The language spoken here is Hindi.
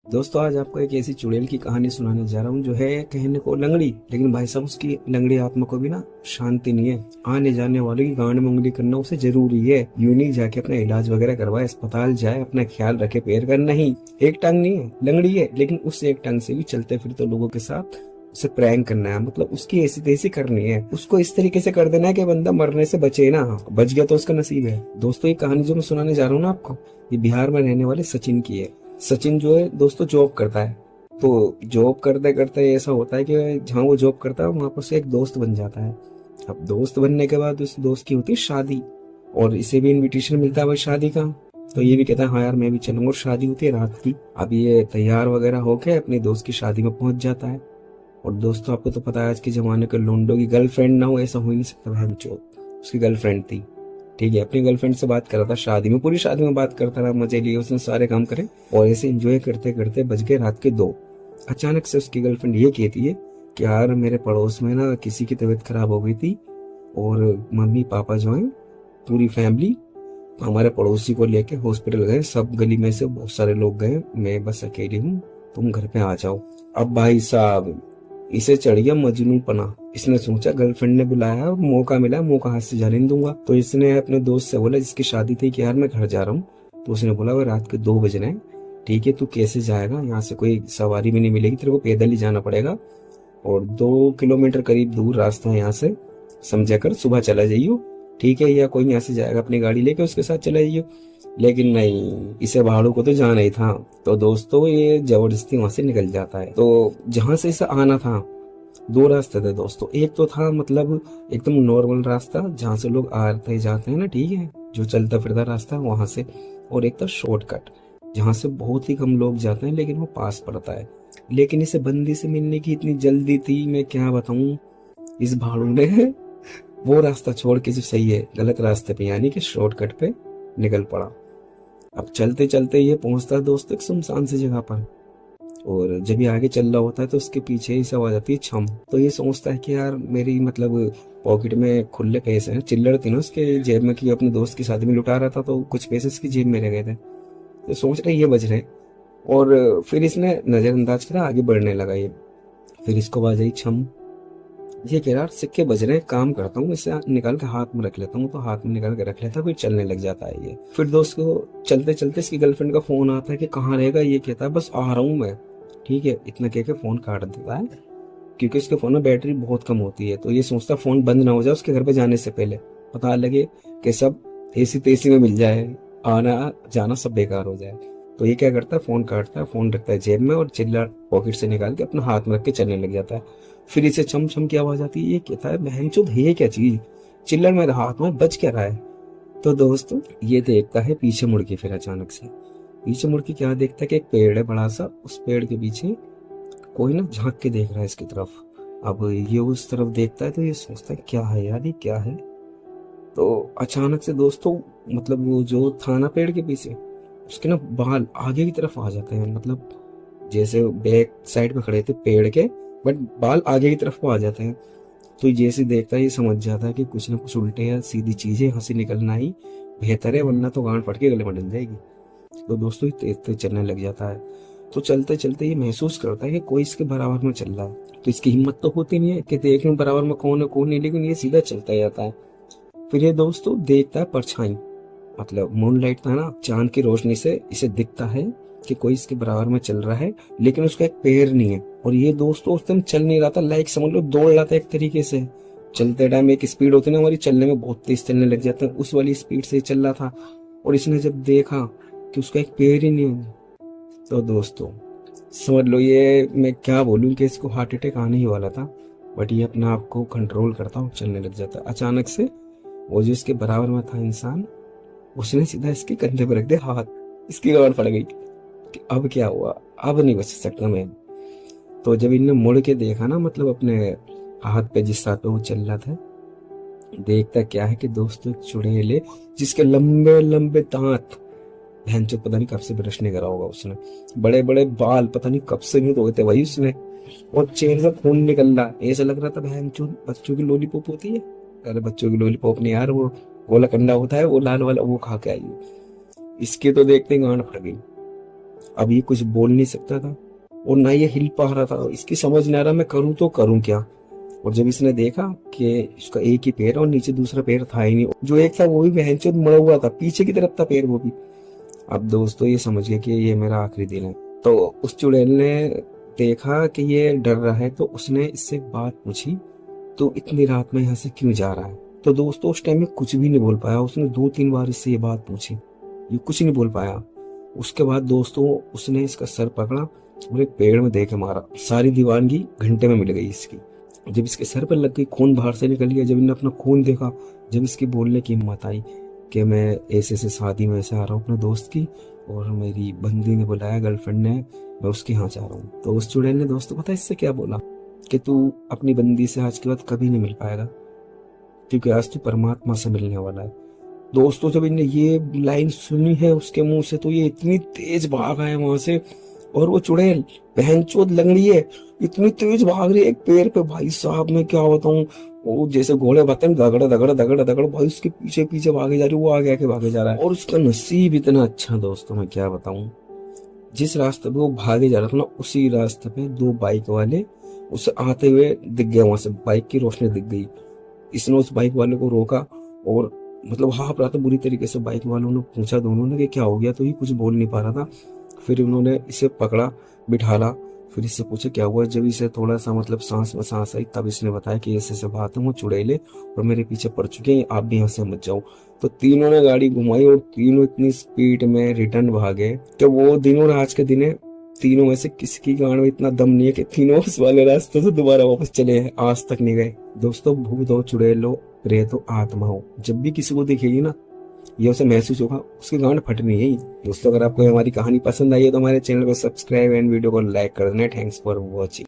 दोस्तों आज आपको एक ऐसी चुड़ैल की कहानी सुनाने जा रहा हूँ जो है कहने को लंगड़ी, लेकिन भाई साहब उसकी लंगड़ी आत्मा को भी ना शांति नहीं है। आने जाने वालों की गांड में उंगली करना उसे जरूरी है। यूं नहीं जाके अपना इलाज वगैरह करवाए, अस्पताल जाए, अपना ख्याल रखे पैर का। नहीं, एक टांग नहीं है, लंगड़ी है, लेकिन उस एक टांग से भी चलते फिरते लोगों के साथ उसे प्रैंक करना है। मतलब उसकी ऐसी तैसी करनी है, उसको इस तरीके से कर देना है कि बंदा मरने से बचे ना। बच गया तो उसका नसीब है। दोस्तों ये कहानी जो मैं सुनाने जा रहा हूँ ना आपको, ये बिहार में रहने वाले सचिन की है। सचिन जो है दोस्तों जॉब करता है। तो जॉब करते करते ऐसा होता है कि जहाँ वो जॉब करता है वहां पर से एक दोस्त बन जाता है। अब दोस्त बनने के बाद उस दोस्त की होती है शादी, और इसे भी इनविटेशन मिलता है भाई शादी का। तो ये भी कहता है हाँ यार मैं भी चलूंगा, और शादी होती है रात की। अब ये तैयार वगैरह होके अपने दोस्त की शादी में पहुंच जाता है। और दोस्तों आपको तो पता है आज के जमाने के लोंडो की गर्लफ्रेंड ना हो ऐसा हो ही नहीं सकता। बहन चोद उसकी गर्लफ्रेंड थी, ठीक है, अपनी गर्लफ्रेंड से बात कर रहा था शादी में, पूरी शादी में बात करता रहा, मजे लिए उसने, सारे काम करे, और ऐसे एंजॉय करते करते बज गए रात के 2। अचानक से उसकी गर्लफ्रेंड ये कहती है कि यार मेरे पड़ोस में ना किसी की तबीयत खराब हो गई थी, और मम्मी पापा जो है पूरी फैमिली हमारे पड़ोसी को लेके हॉस्पिटल गए, सब गली में से बहुत सारे लोग गए, मैं बस अकेली हूँ, तुम घर पे आ जाओ। अब भाई साहब इसे चढ़ गया मजनू पना। इसने सोचा गर्लफ्रेंड ने बुलाया और मौका मिला, मौका हाथ से जाने नहीं दूंगा। तो इसने अपने दोस्त से बोला जिसकी शादी थी कि यार मैं घर जा रहा हूँ। तो उसने बोला वो रात के 2 बज रहे हैं, ठीक है तू कैसे जाएगा, यहाँ से कोई सवारी भी नहीं मिलेगी, तेरे को पैदल ही जाना पड़ेगा, और 2 किलोमीटर करीब दूर रास्ता है यहाँ से, समझा कर सुबह चला जाइयो, ठीक है, या कोई यहाँ से जाएगा अपनी गाड़ी लेके उसके साथ चला जाइयो। लेकिन नहीं, इसे भाड़ू को तो जाना ही था। तो दोस्तों ये जबरदस्ती वहां से निकल जाता है। तो जहां से इसे आना था 2 रास्ते थे दोस्तों। एक तो था मतलब एकदम नॉर्मल रास्ता जहाँ से लोग आते जाते हैं ना, ठीक है, जो चलता फिरता रास्ता है वहां से, और एक था शॉर्टकट जहाँ से बहुत ही कम लोग जाते हैं लेकिन वो पास पड़ता है। लेकिन इसे बंदी से मिलने की इतनी जल्दी थी, मैं क्या बताऊं, इस भाड़ू ने वो रास्ता छोड़ के जो सही है गलत रास्ते पे यानी कि शॉर्टकट पे निकल पड़ा। अब चलते चलते ये पहुंचता है दोस्त एक सुनसान सी जगह पर, और जब ये आगे चल रहा होता है तो उसके पीछे ही से आवाज आती है छम। तो ये सोचता है कि यार मेरी मतलब पॉकेट में खुले पैसे हैं, चिल्लड़ थी ना उसके जेब में कि अपने दोस्त की शादी में लुटा रहा था, तो कुछ पैसे उसकी जेब में रह गए थे। तो सोच रहे ये बज रहे, और फिर इसने नजरअंदाज करा, आगे बढ़ने लगा ये। फिर इसको आवाज आई छम। ये कह रहा सिक्के बज रहे हैं, काम करता हूँ इसे निकाल के हाथ में रख लेता हूँ। तो हाथ में निकाल के रख लेता है, फिर चलने लग जाता है ये। फिर दोस्त को चलते चलते इसकी गर्लफ्रेंड का फोन आता है कि कहाँ रहेगा। ये कहता है बस आ रहा हूँ मैं, ठीक है, इतना कह के फोन काट देता है, क्योंकि उसके फोन में बैटरी बहुत कम होती है। तो ये सोचता है फोन बंद ना हो जाए उसके घर पे जाने से पहले, पता लगे कि सब एसी तेसी में मिल जाए, आना जाना सब बेकार हो जाए। तो ये क्या करता है, फोन काटता है, फोन रखता है जेब में, और चिल्ला पॉकेट से निकाल के अपना हाथ में रख के चलने लग जाता है। फिर इसे चम चम की आवाज आती है। ये कहता है बहनचोद है ये क्या चीज, चिल्लर मेरे हाथ में बच क्या रहा है। तो दोस्तों ये देखता है पीछे मुड़ के, फिर अचानक से पीछे मुड़ के क्या देखता है कि एक पेड़ है बड़ा सा, उस पेड़ के पीछे कोई ना झांक के देख रहा है इसकी तरफ। अब ये उस तरफ देखता है तो ये सोचता है क्या है यार, ये क्या है। तो अचानक से दोस्तों मतलब वो जो था ना पेड़ के पीछे, उसके ना बाल आगे की तरफ आ जाते हैं, मतलब जैसे बैक साइड पे खड़े थे पेड़ के, बट बाल आगे की तरफ को आ जाते हैं। तो जैसे देखता है ये समझ जाता है कि कुछ ना कुछ उल्टे या सीधी चीजें, हंसी निकलना ही बेहतर है, वरना तो गांड फट के गले में डल जाएगी। तो दोस्तों ये तेज तेज चलने लग जाता है। तो चलते चलते ये महसूस करता है कि कोई इसके बराबर में चल रहा है। तो इसकी हिम्मत तो होती नहीं है कि देख लूं बराबर में कौन है कौन नहीं, लेकिन ये सीधा चलता जाता है। फिर ये दोस्तों देखता है परछाई, मतलब मूनलाइट था ना, चांद की रोशनी से इसे दिखता है कि कोई इसके बराबर में चल रहा है, लेकिन उसका एक पैर नहीं है। और ये दोस्तों उस टाइम चल नहीं रहा था, लाइक समझ लो दौड़ रहा था एक तरीके से। चलते टाइम एक स्पीड होती है ना हमारी, चलने में बहुत तेज चलने लग जाते हैं, उस वाली स्पीड से चल रहा था। और इसने जब देखा कि उसका एक पैर ही नहीं है, तो दोस्तों समझ लो ये मैं क्या बोलूं कि इसको हार्ट अटैक आने ही वाला था। बट ये अपने आप को कंट्रोल करता और चलने लग जाता। अचानक से वो जो इसके बराबर में था इंसान, उसने सीधा इसके कंधे पर रख दिया हाथ, इसकी गांड फट गई कि अब क्या हुआ, अब नहीं बच सकता मैं। तो जब इनने मुड़ के देखा ना, मतलब अपने हाथ पे जिस हाथ पे वो चल रहा था, देखता क्या है कि दोस्तों एक चुड़ैल है जिसके लंबे लंबे दांत, भैंचो पता नहीं कब से ब्रश नहीं करा होगा उसने, बड़े बड़े बाल पता नहीं कब से नहीं धोए थे भाई उसने, और चेहरे से खून निकल रहा, ऐसा लग रहा था भैंचो बच्चों की लॉलीपॉप होती है, अरे बच्चों की लॉलीपॉप नहीं यार, वो गोला कंडा होता है वो लाल वाला, वो खा के आई। इसके तो देखते ही गांड फट गई। अब ये कुछ बोल नहीं सकता था और ना ये हिल पा रहा था। इसकी समझ नहीं आ रहा मैं करूँ तो करूँ क्या। और जब इसने देखा कि इसका एक ही पैर और नीचे दूसरा पैर था ही नहीं, जो एक था वो भी बहनचोद मुड़ा हुआ था, पीछे की तरफ था पैर वो भी। अब दोस्तों ये समझ गया कि ये मेरा आखिरी दिन है। तो उस चुड़ैल ने देखा कि ये डर रहा है तो उसने इससे एक बात पूछी, तो इतनी रात में यहाँ से क्यों जा रहा है। तो दोस्तों उस टाइम में कुछ भी नहीं बोल पाया। उसने 2-3 बार इससे ये बात पूछी, ये कुछ नहीं बोल पाया। उसके बाद दोस्तों उसने इसका सर पकड़ा और एक पेड़ में दे के मारा। सारी दीवानगी घंटे में मिल गई इसकी। जब इसके सर पर लग गई, खून बाहर से निकल गया। जब इन्हें अपना खून देखा, जब इसकी बोलने की हिम्मत आई कि मैं ऐसे से शादी में ऐसे आ रहा हूँ अपने दोस्त की, और मेरी बंदी ने बुलाया, गर्लफ्रेंड ने, मैं उसके यहाँ जा रहा हूँ। तो उस चुड़ैल ने दोस्तों पता है इससे क्या बोला कि तू अपनी बंदी से आज के बाद कभी नहीं मिल पाएगा, क्योंकि आज तू परमात्मा से मिलने वाला है। दोस्तों जब इन्हें ये लाइन सुनी है उसके मुंह से, तो ये इतनी तेज भाग आए वहां से। और वो चुड़ैल बहनचोद लंगड़ी है, इतनी तेज भाग रही है एक पैर पे। भाई साहब मैं क्या बताऊं, वो जैसे घोड़े बाते हैं, दगड़ दगड़ दगड़ दगड़, भाई उसके पीछे पीछे भागे जा रही है, वो आगे आके भागे जा रहा है। और उसका नसीब इतना अच्छा दोस्तों मैं क्या बताऊं, जिस रास्ते पे वो भागे जा रहा था ना, उसी रास्ते पे 2 बाइक वाले उसे आते हुए दिख गए। वहां से बाइक की रोशनी दिख गई। इसने उस बाइक वाले को रोका और मतलब हाँफ रहा था बुरी तरीके से। बाइक वालों ने पूछा दोनों ने कि क्या हो गया, तो ये कुछ बोल नहीं पा रहा था। फिर उन्होंने इसे पकड़ा, बिठाला, फिर इससे पूछा क्या हुआ। जब इसे थोड़ा सा मतलब सांस में सांस आई, तब इसने बताया कि ऐसे बात है, वो चुड़ैले और मेरे पीछे पड़ चुके हैं, आप भी यहाँ से मत जाओ। तो तीनों ने गाड़ी घुमाई और तीनों इतनी स्पीड में रिटर्न भागे कि वो दिन और आज के दिन है, तीनों में से किसी की गांड में इतना दम नहीं है कि तीनों उस वाले रास्ते से दोबारा वापस चले हैं, आज तक नहीं गए। दोस्तों भूत हो, चुड़ैल हो, प्रेत हो, आत्मा हो, जब भी किसी को दिखेगी ना, ये उसे महसूस होगा, उसकी गांड फटनी है। दोस्तों अगर आपको हमारी कहानी पसंद आई है तो हमारे चैनल को सब्सक्राइब एंड वीडियो को लाइक कर देना। Thanks for watching.